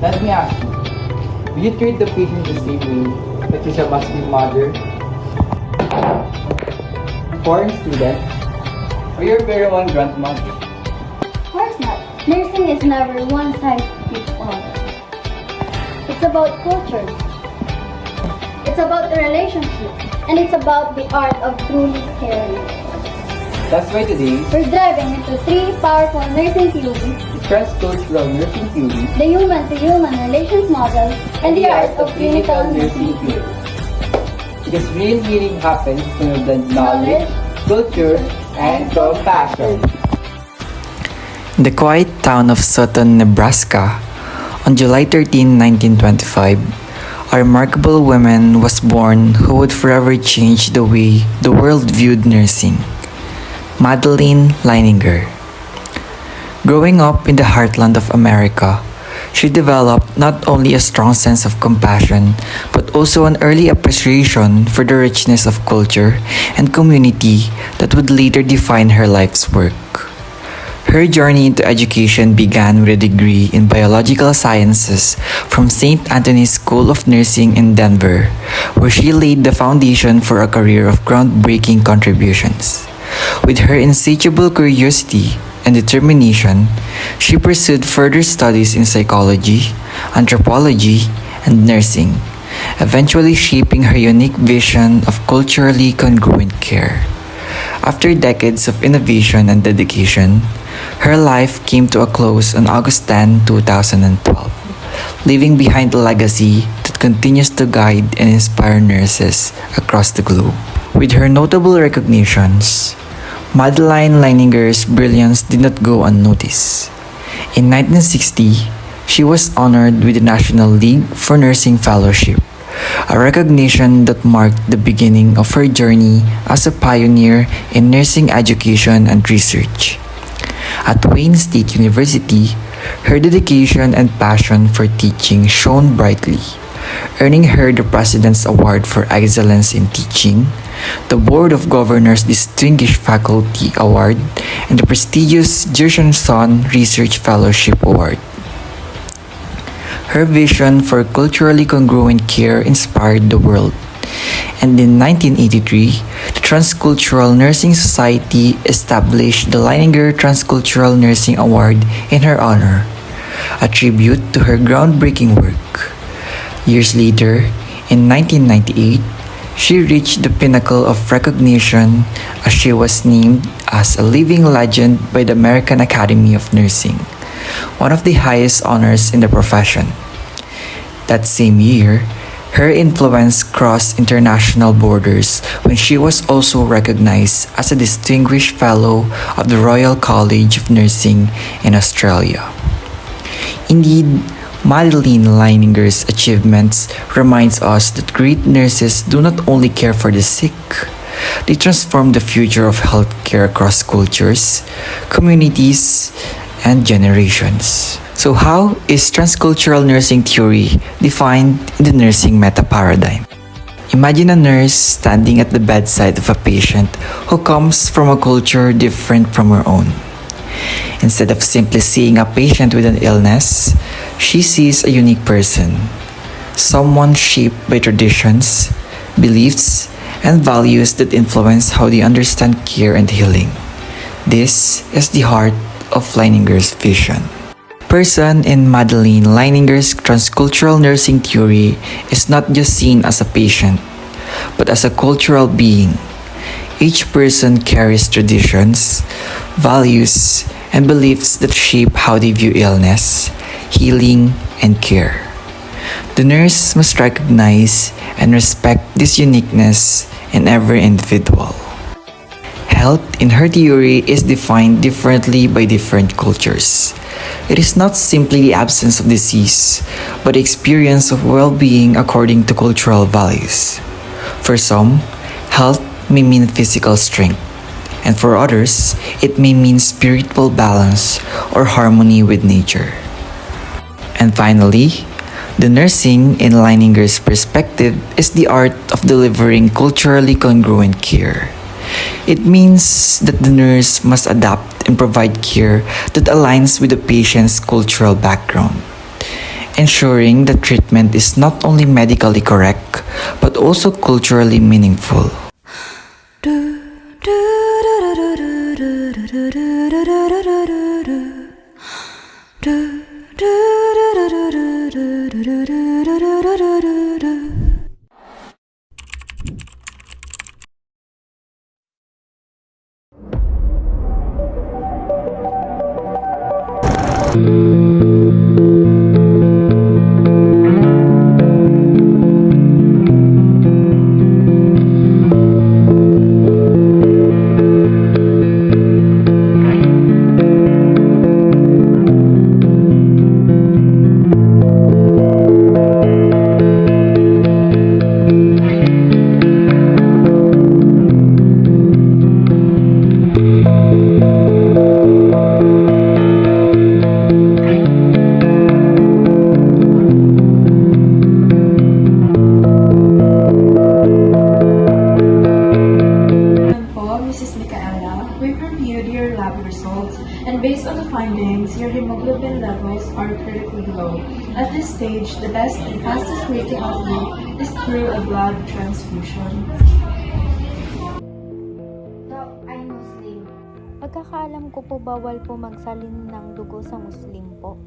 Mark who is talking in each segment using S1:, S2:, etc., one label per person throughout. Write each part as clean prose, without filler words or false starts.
S1: Let me ask you, do you treat the patient the same way that she's a Muslim mother, foreign student, or your very own grandmother?
S2: Of course not. Nursing is never one size fits all. It's about culture. It's about the relationships. And it's about the art of truly caring.
S1: That's why today,
S2: We're driving into three powerful nursing theories:
S1: the Transcultural nursing theory
S2: the human-to-human relations model and the art of clinical nursing theory.
S1: Because real healing happens through the knowledge, culture, and compassion.
S3: In the quiet town of Sutton, Nebraska, on July 13, 1925, a remarkable woman was born who would forever change the way the world viewed nursing: Madeleine Leininger. Growing up in the heartland of America, she developed not only a strong sense of compassion, but also an early appreciation for the richness of culture and community that would later define her life's work. Her journey into education began with a degree in biological sciences from St. Anthony's School of Nursing in Denver, where she laid the foundation for a career of groundbreaking contributions. With her insatiable curiosity and determination, she pursued further studies in psychology, anthropology, and nursing, eventually shaping her unique vision of culturally congruent care. After decades of innovation and dedication, her life came to a close on August 10, 2012, leaving behind a legacy that continues to guide and inspire nurses across the globe. With her notable recognitions, Madeleine Leininger's brilliance did not go unnoticed. In 1960, she was honored with the National League for Nursing Fellowship, a recognition that marked the beginning of her journey as a pioneer in nursing education and research. At Wayne State University, her dedication and passion for teaching shone brightly, earning her the President's Award for Excellence in Teaching, the Board of Governors Distinguished Faculty Award, and the prestigious Gershenson Research Fellowship Award. Her vision for culturally congruent care inspired the world, and in 1983, the Transcultural Nursing Society established the Leininger Transcultural Nursing Award in her honor, a tribute to her groundbreaking work. Years later, in 1998, she reached the pinnacle of recognition as she was named as a living legend by the American Academy of Nursing, one of the highest honors in the profession. That same year, her influence crossed international borders when she was also recognized as a distinguished fellow of the Royal College of Nursing in Australia. Indeed, Madeleine Leininger's achievements reminds us that great nurses do not only care for the sick, they transform the future of healthcare across cultures, communities, and generations. So how is transcultural nursing theory defined in the nursing meta-paradigm? Imagine a nurse standing at the bedside of a patient who comes from a culture different from her own. Instead of simply seeing a patient with an illness, she sees a unique person, someone shaped by traditions, beliefs, and values that influence how they understand care and healing. This is the heart of Leininger's vision. Person in Madeleine Leininger's transcultural nursing theory is not just seen as a patient, but as a cultural being. Each person carries traditions, values, and beliefs that shape how they view illness, healing, and care. The nurse must recognize and respect this uniqueness in every individual. Health, in her theory, is defined differently by different cultures. It is not simply the absence of disease, but the experience of well-being according to cultural values. For some, health may mean physical strength, and for others, it may mean spiritual balance or harmony with nature. And finally, the nursing in Leininger's perspective is the art of delivering culturally congruent care. It means that the nurse must adapt and provide care that aligns with the patient's cultural background. ensuring the treatment is not only medically correct but also culturally meaningful.
S4: We've reviewed your lab results, and based on the findings, your hemoglobin levels are critically low. At this stage, the best and fastest way to help you is through a blood transfusion.
S2: Doc, I'm Muslim.
S5: Pagkakaalam ko po bawal po magsalin ng dugo sa Muslim po.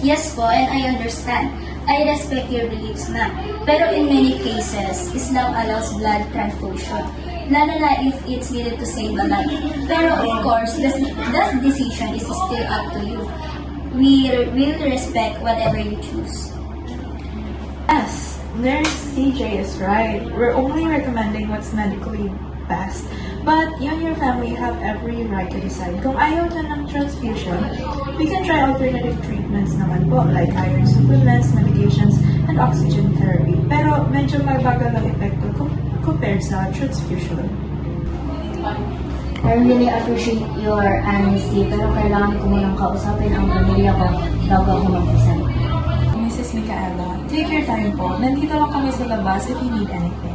S2: Yes po, and I understand. I respect your beliefs na. Pero in many cases, Islam allows blood transfusion. Lalo na if it's needed to save a life. Pero of course, that decision is still up to you. We will respect whatever you choose.
S4: Yes, Nurse CJ is right. We're only recommending what's medically best. But you and your family have every right to decide. Kung ayaw na ng transfusion, we can try alternative treatments naman po, like iron supplements, medications, and oxygen therapy. Pero medyo mabagal ang epekto compared sa transfusion.
S2: I really appreciate your honesty, pero kailangan ko munang kausapin ang pamilya ko bago ako mag-isip.
S4: Mrs. Micaela, take your time po. Nandito lang kami sa labas if you need anything.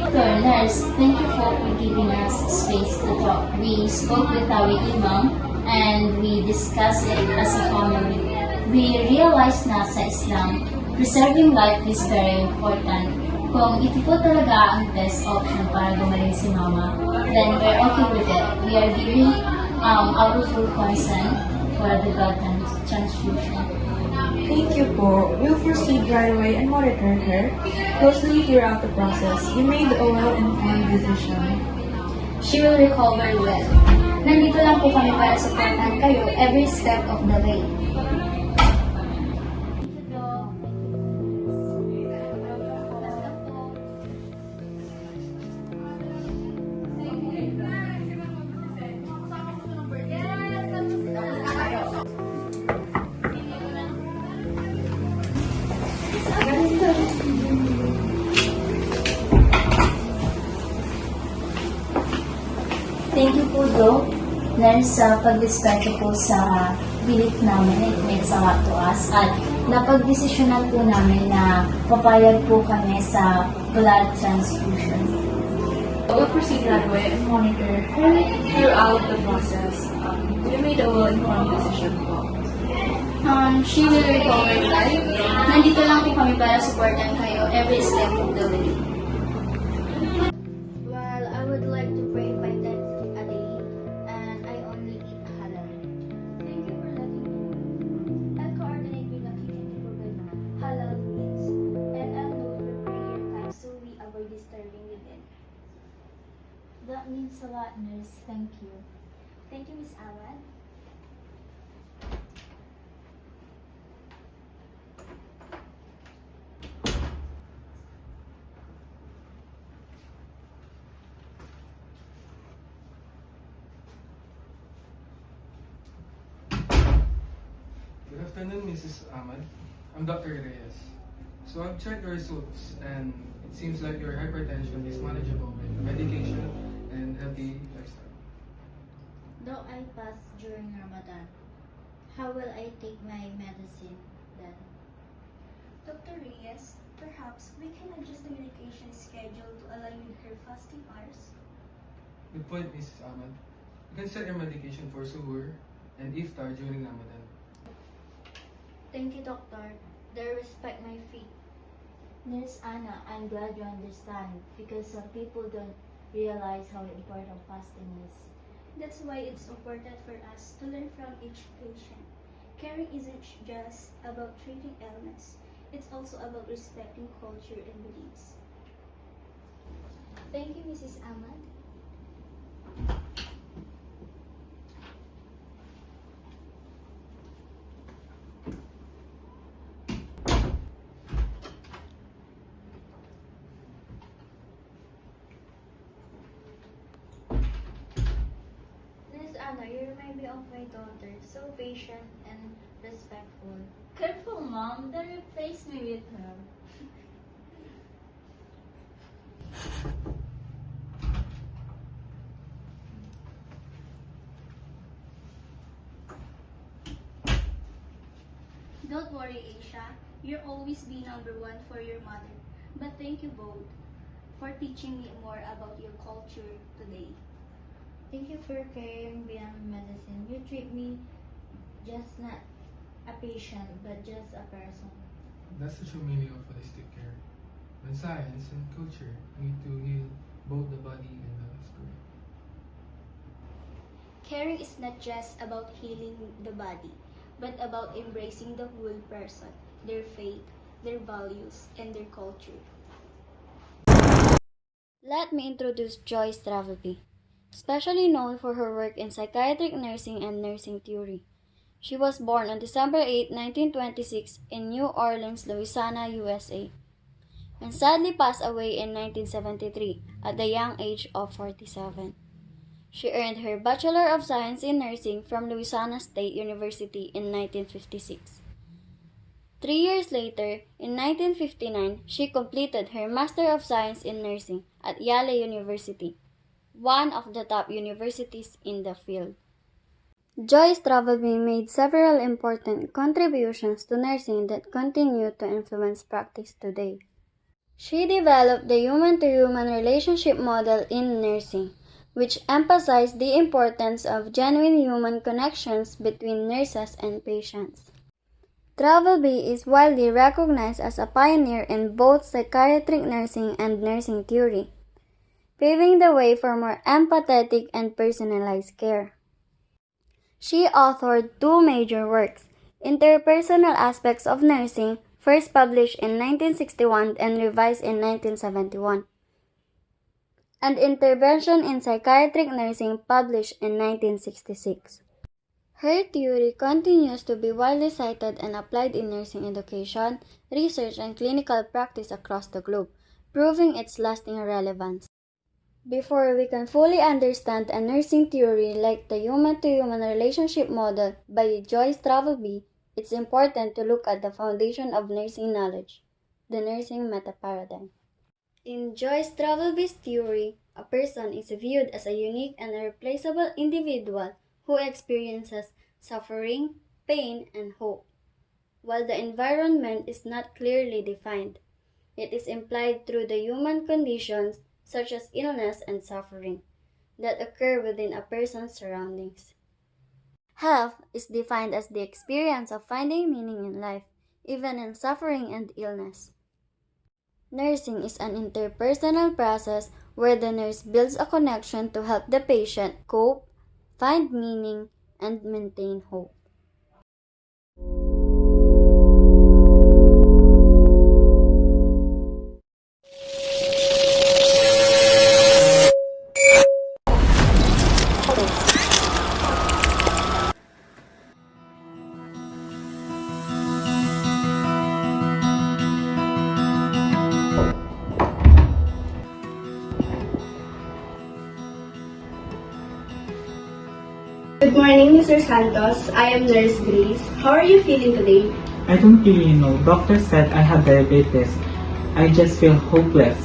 S2: Dr. Nurse, thank you for giving us space to talk. We spoke with our imam and we discussed it as a family. We realized na sa Islam, preserving life is very important. Kung ito po talaga ang best option para gumaling si Mama, then we're okay with it. We are giving our full consent for the blood transfusion.
S4: Thank you po. We'll proceed right away and monitor her closely throughout the process. You made a well-informed decision.
S2: She will recover well. Nandito lang po kami para supportan kayo every step of the way. Thank you po, Doc. Nurse, sa pagdispeto po sa belief namin, it means a lot to us. At napagdesisyonan po namin na papayag po kami sa blood transfusion.
S4: We'll proceed right away and monitor her throughout the process. You made a well-informed decision po.
S2: She will recover well. Nandito lang po kami para supportan kayo every step of the way. Well, I would like to pray 5 times a day, and I only eat halal. Thank you for letting me know. I'll coordinate with the kitchen to provide halal meals, and I'll note your prayer time so we avoid disturbing with it. That means a lot, nurse. Thank you. Thank you, Miss Ahmad.
S6: Good afternoon, Mrs. Ahmad. I'm Dr. Reyes. So I've checked the results and it seems like your hypertension is manageable with medication and healthy lifestyle.
S2: Though I pass during Ramadan, how will I take my medicine then?
S7: Dr. Reyes, perhaps we can adjust the medication schedule to align with her fasting hours.
S6: Good point, Mrs. Ahmad. You can set your medication for suhoor and iftar during Ramadan.
S8: Thank you, doctor. They respect my feet.
S5: Nurse Anna, I'm glad you understand because some people don't realize how important fasting is.
S7: That's why it's important for us to learn from each patient. Caring isn't just about treating illness, it's also about respecting culture and beliefs. Thank you, Mrs. Ahmad.
S8: Miss Anna, you remind me of my daughter. So patient and respectful.
S5: Careful, Mom. Don't replace me with her.
S7: Don't worry, Aisha. You'll always be number one for your mother. But thank you both for teaching me more about your culture today.
S8: Thank you for caring beyond medicine. You treat me just not a patient, but just a person.
S6: That's the true meaning of holistic care. When science and culture need to heal both the body and the spirit.
S7: Caring is not just about healing the body, but about embracing the whole person, their faith, their values, and their culture.
S2: Let me introduce Joyce Travelby, especially known for her work in psychiatric nursing and nursing theory. She was born on December 8, 1926 in New Orleans, Louisiana, USA, and sadly passed away in 1973 at the young age of 47. She earned her Bachelor of Science in Nursing from Louisiana State University in 1956. 3 years later, in 1959, she completed her Master of Science in Nursing at Yale University, one of the top universities in the field. Joyce Travelby made several important contributions to nursing that continue to influence practice today. She developed the human-to-human relationship model in nursing, which emphasized the importance of genuine human connections between nurses and patients. Travelby is widely recognized as a pioneer in both psychiatric nursing and nursing theory, paving the way for more empathetic and personalized care. She authored 2 major works, Interpersonal Aspects of Nursing, first published in 1961 and revised in 1971, and Intervention in Psychiatric Nursing, published in 1966. Her theory continues to be widely cited and applied in nursing education, research, and clinical practice across the globe, proving its lasting relevance. Before we can fully understand a nursing theory like the human-to-human relationship model by Joyce Travelby, it's important to look at the foundation of nursing knowledge, the nursing meta-paradigm. In Joyce Travelby's theory, a person is viewed as a unique and irreplaceable individual who experiences suffering, pain, and hope. While the environment is not clearly defined, it is implied through the human conditions such as illness and suffering, that occur within a person's surroundings. Health is defined as the experience of finding meaning in life, even in suffering and illness. Nursing is an interpersonal process where the nurse builds a connection to help the patient cope, find meaning, and maintain hope.
S9: Good morning, Mr. Santos. I am Nurse Grace. How are you feeling today?
S10: I don't really know. Doctor said I have diabetes. I just feel hopeless.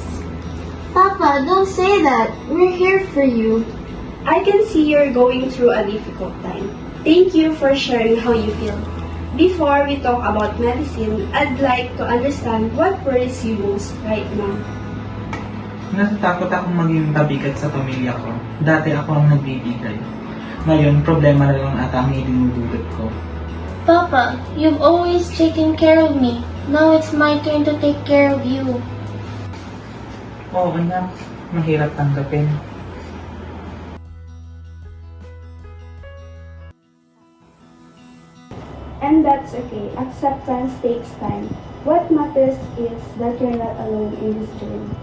S9: Papa, don't say that. We're here for you. I can see you're going through a difficult time. Thank you for sharing how you feel. Before we talk about medicine, I'd like to understand what worries you most right now.
S10: Natatakot akong maging pabigat sa pamilya ko. Dati ako ang nagbibigay. Ngayon, problema na lang ata ang idinudulot ko.
S11: Papa, you've always taken care of me. Now it's my turn to take care of you.
S10: Oo anak, mahirap tanggapin.
S9: And that's okay. Acceptance takes time. What matters is that you're not alone in this journey.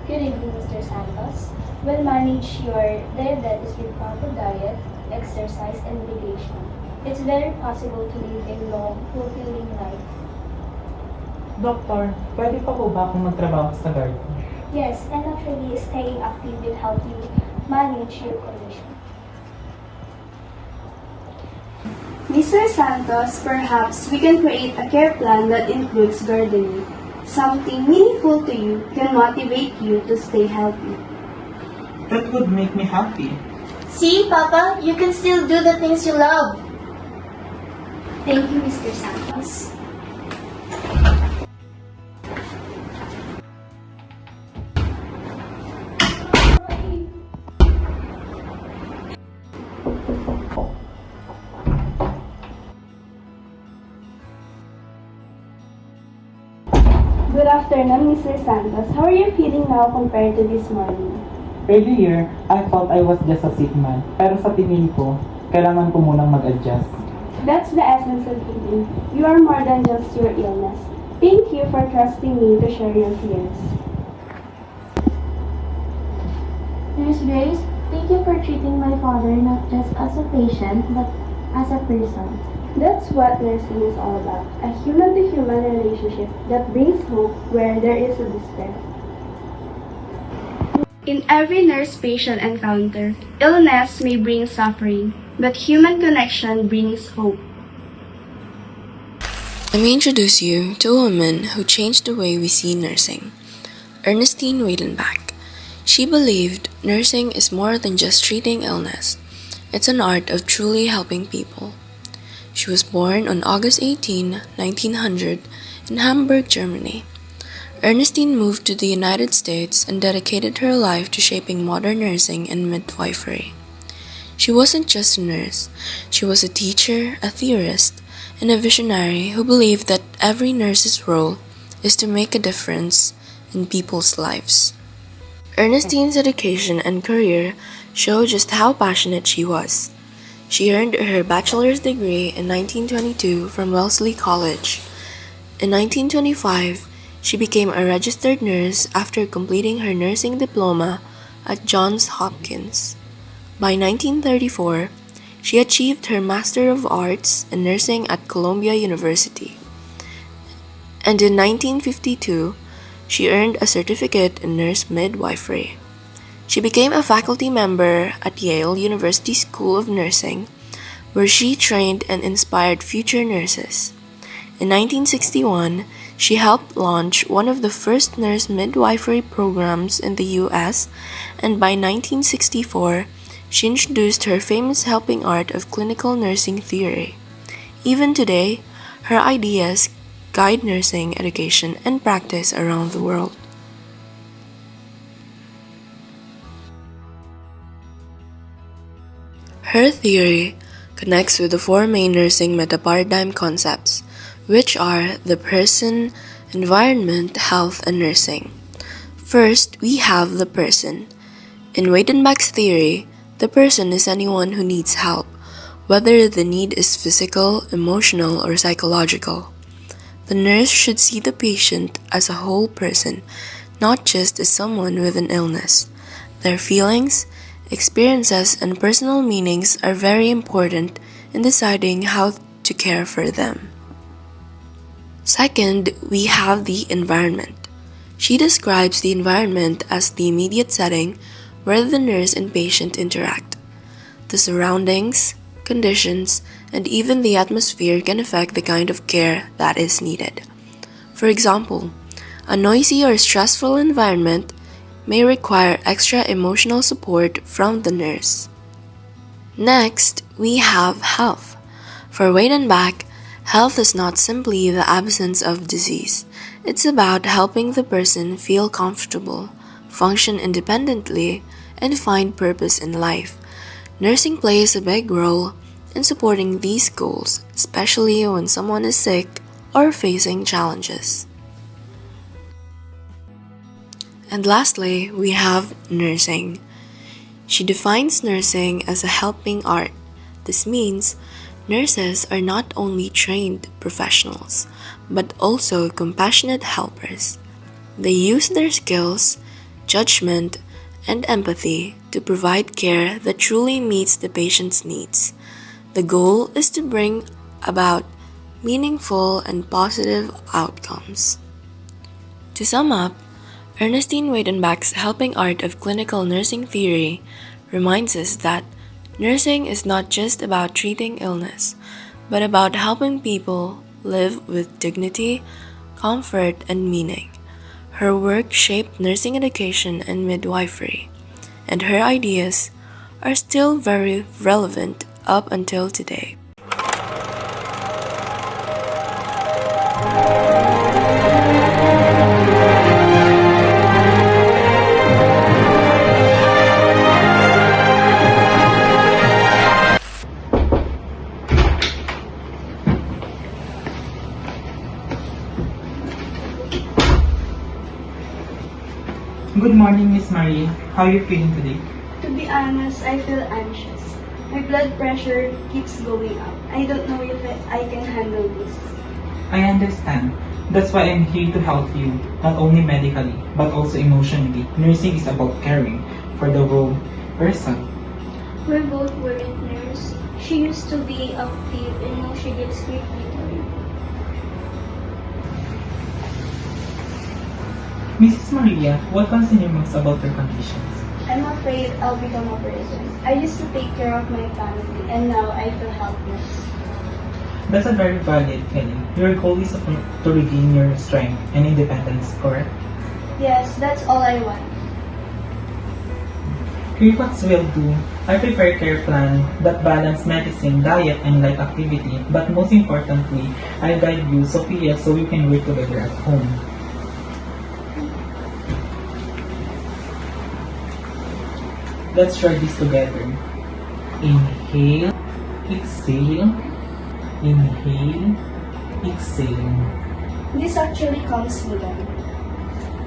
S2: Good evening, Mr. Santos. We'll manage your diabetes with proper diet, exercise, and medication. It's very possible to live a long, fulfilling life.
S10: Doktor, pwede pa po ba akong magtrabaho sa garden?
S2: Yes, and actually, staying active will help you manage your condition.
S9: Mr. Santos, perhaps we can create a care plan that includes gardening. Something meaningful to you can motivate you to stay healthy.
S10: That would make me happy.
S11: See, Papa, you can still do the things you love.
S2: Thank you, Mr. Santos.
S9: Good afternoon, Mr. Santos. How are you feeling now compared to this morning?
S10: Earlier, I thought I was just a sick man. Pero sa tingin ko, kailangan ko munang mag-adjust.
S9: That's the essence of healing. You are more than just your illness. Thank you for trusting me to share your fears.
S11: Nurse Grace, thank you for treating my father not just as a patient, but as a person.
S9: That's what nursing is all about. A human-to-human relationship that brings hope where there is a despair. In every nurse-patient encounter, illness may bring suffering, but human connection brings hope.
S12: Let me introduce you to a woman who changed the way we see nursing, Ernestine Weidenbach. She believed nursing is more than just treating illness. It's an art of truly helping people. She was born on August 18, 1900, in Hamburg, Germany. Ernestine moved to the United States and dedicated her life to shaping modern nursing and midwifery. She wasn't just a nurse, she was a teacher, a theorist, and a visionary who believed that every nurse's role is to make a difference in people's lives. Ernestine's education and career show just how passionate she was. She earned her bachelor's degree in 1922 from Wellesley College. In 1925, she became a registered nurse after completing her nursing diploma at Johns Hopkins. By 1934, she achieved her Master of Arts in Nursing at Columbia University. And in 1952, she earned a certificate in nurse midwifery. She became a faculty member at Yale University School of Nursing, where she trained and inspired future nurses. In 1961, she helped launch one of the first nurse midwifery programs in the US, and by 1964, she introduced her famous helping art of clinical nursing theory. Even today, her ideas guide nursing education and practice around the world. Her theory connects with the four main nursing meta-paradigm concepts, which are the person, environment, health, and nursing. First, we have the person. In Weidenbach's theory, the person is anyone who needs help, whether the need is physical, emotional, or psychological. The nurse should see the patient as a whole person, not just as someone with an illness. Their feelings, experiences, and personal meanings are very important in deciding how to care for them. Second, we have the environment. She describes the environment as the immediate setting where the nurse and patient interact. The surroundings, conditions, and even the atmosphere can affect the kind of care that is needed. For example, a noisy or stressful environment may require extra emotional support from the nurse. Next, we have health. For Weidenbach, health is not simply the absence of disease. It's about helping the person feel comfortable, function independently, and find purpose in life. Nursing plays a big role in supporting these goals, especially when someone is sick or facing challenges. And lastly, we have nursing. She defines nursing as a helping art. This means nurses are not only trained professionals, but also compassionate helpers. They use their skills, judgment, and empathy to provide care that truly meets the patient's needs. The goal is to bring about meaningful and positive outcomes. To sum up, Ernestine Weidenbach's helping art of clinical nursing theory reminds us that nursing is not just about treating illness, but about helping people live with dignity, comfort, and meaning. Her work shaped nursing education and midwifery, and her ideas are still very relevant up until today.
S10: Good morning, Miss Marie. How are you feeling today?
S9: To be honest, I feel anxious. My blood pressure keeps going up. I don't know if I can handle this.
S10: I understand. That's why I'm here to help you, not only medically, but also emotionally. Nursing is about caring for the whole person.
S7: We're both worried nurse. She used to be active and now she gets monitoring.
S10: Mrs. Maria, what concern you most about your conditions?
S9: I'm afraid I'll become a burden. I used to take care of my family and now I feel helpless.
S10: That's a very valid feeling. Your goal is to regain your strength and independence, correct?
S9: Yes, that's all I want.
S10: GROUP2 will do. I prepare care plan that balance medicine, diet, and light activity. But most importantly, I'll guide you, Sophia, so we can work together at home. Let's try this together. Inhale, exhale, inhale, exhale.
S9: This actually comes with them.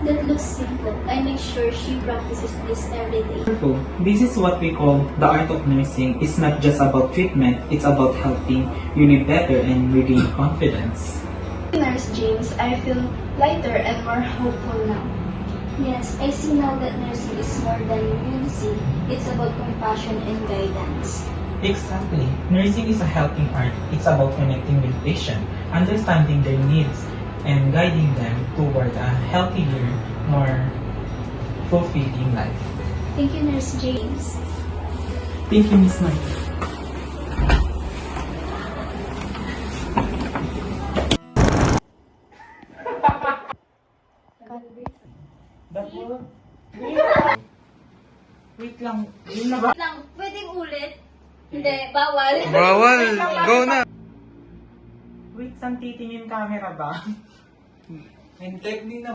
S7: That looks simple. I make sure she practices this every day.
S10: Wonderful. This is what we call the art of nursing. It's not just about treatment, it's about helping you live better and regain confidence.
S9: Nurse James, I feel lighter and more hopeful now.
S7: Yes, I see now that nursing is more than medicine. It's about compassion and guidance.
S10: Exactly. Nursing is a helping art. It's about connecting with patients, understanding their needs, and guiding them toward a healthier, more fulfilling life.
S7: Thank you, Nurse James.
S10: Thank you, Miss Marie. Wait lang. Yun na ba?
S2: Lang, pwedeng ulit? Hindi, bawal.
S6: Bawal! Go na!
S10: Wait, saan titingin camera ba? And technique na...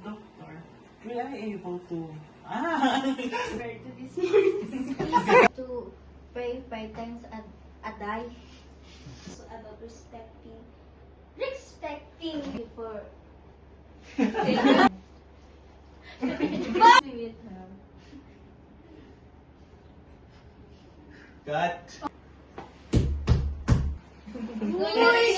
S10: Doctor, will I able to...
S2: Compared to this morning.
S8: To pray 5 times a day
S7: So about respecting
S8: before.
S10: Cut!
S2: Uy!